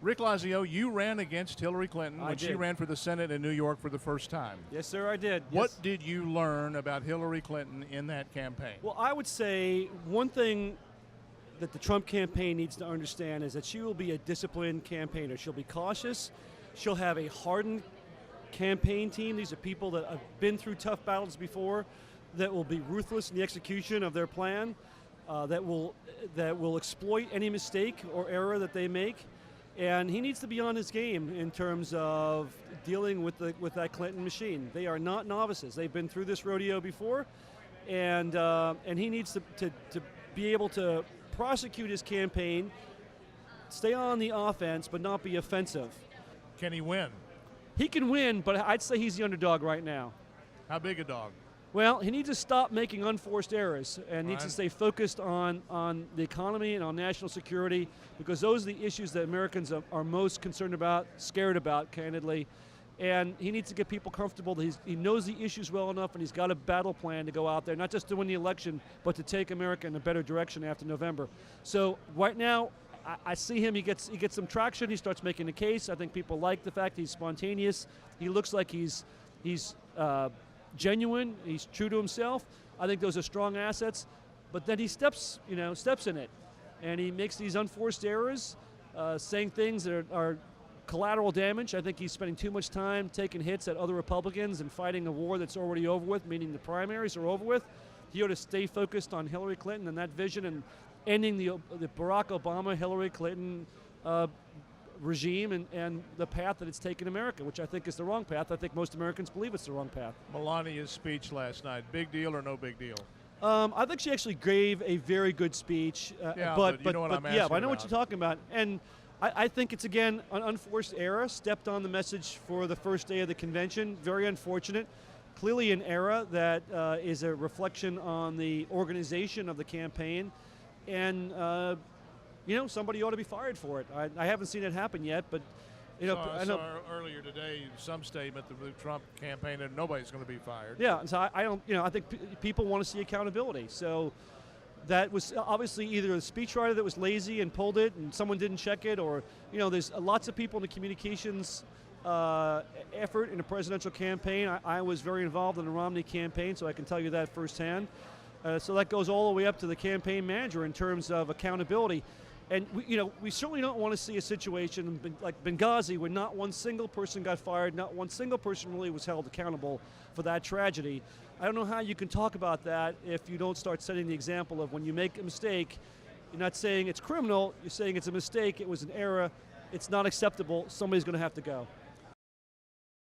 Rick Lazio, you ran against Hillary Clinton when she ran for the Senate in New York for the first time. Yes, sir, I did. What Yes. did you learn about Hillary Clinton in that campaign? Well, I would say one thing that the Trump campaign needs to understand is that she will be a disciplined campaigner. She'll be cautious. She'll have a hardened campaign team. These are people that have been through tough battles before, that will be ruthless in the execution of their plan, that will exploit any mistake or error that they make. And he needs to be on his game in terms of dealing with that Clinton machine. They are not novices. They've been through this rodeo before, and he needs to be able to prosecute his campaign, stay on the offense, but not be offensive. Can he win? He can win, but I'd say he's the underdog right now. How big a dog? Well, he needs to stop making unforced errors and needs to stay focused on the economy and on national security, because those are the issues that Americans are most concerned about, scared about, candidly. And he needs to get people comfortable that he knows the issues well enough, and he's got a battle plan to go out there, not just to win the election, but to take America in a better direction after November. So right now, I see him. He gets some traction. He starts making a case. I think people like the fact he's spontaneous. He looks like he's genuine. He's true to himself. I think those are strong assets. But then he steps in it, and he makes these unforced errors, saying things that are collateral damage. I think he's spending too much time taking hits at other Republicans and fighting a war that's already over with, meaning the primaries are over with. He ought to stay focused on Hillary Clinton and that vision and ending the Barack Obama, Hillary Clinton regime and the path that it's taken America, which I think is the wrong path. I think most Americans believe it's the wrong path. Melania's speech last night, big deal or no big deal? I think she actually gave a very good speech. But you know what I'm asking I know what about. you're talking about. And I think it's, again, an unforced error, stepped on the message for the first day of the convention. Very unfortunate. Clearly an error that is a reflection on the organization of the campaign. And, somebody ought to be fired for it. I haven't seen it happen yet, but, I saw earlier today some statement that the Trump campaign that nobody's going to be fired. Yeah, so I think people want to see accountability. So that was obviously either a speechwriter that was lazy and pulled it and someone didn't check it, or, there's lots of people in the communications effort in a presidential campaign. I was very involved in the Romney campaign, so I can tell you that firsthand. So that goes all the way up to the campaign manager in terms of accountability. And we certainly don't want to see a situation like Benghazi where not one single person got fired, not one single person really was held accountable for that tragedy. I don't know how you can talk about that if you don't start setting the example of when you make a mistake, you're not saying it's criminal, you're saying it's a mistake, it was an error, it's not acceptable, somebody's going to have to go.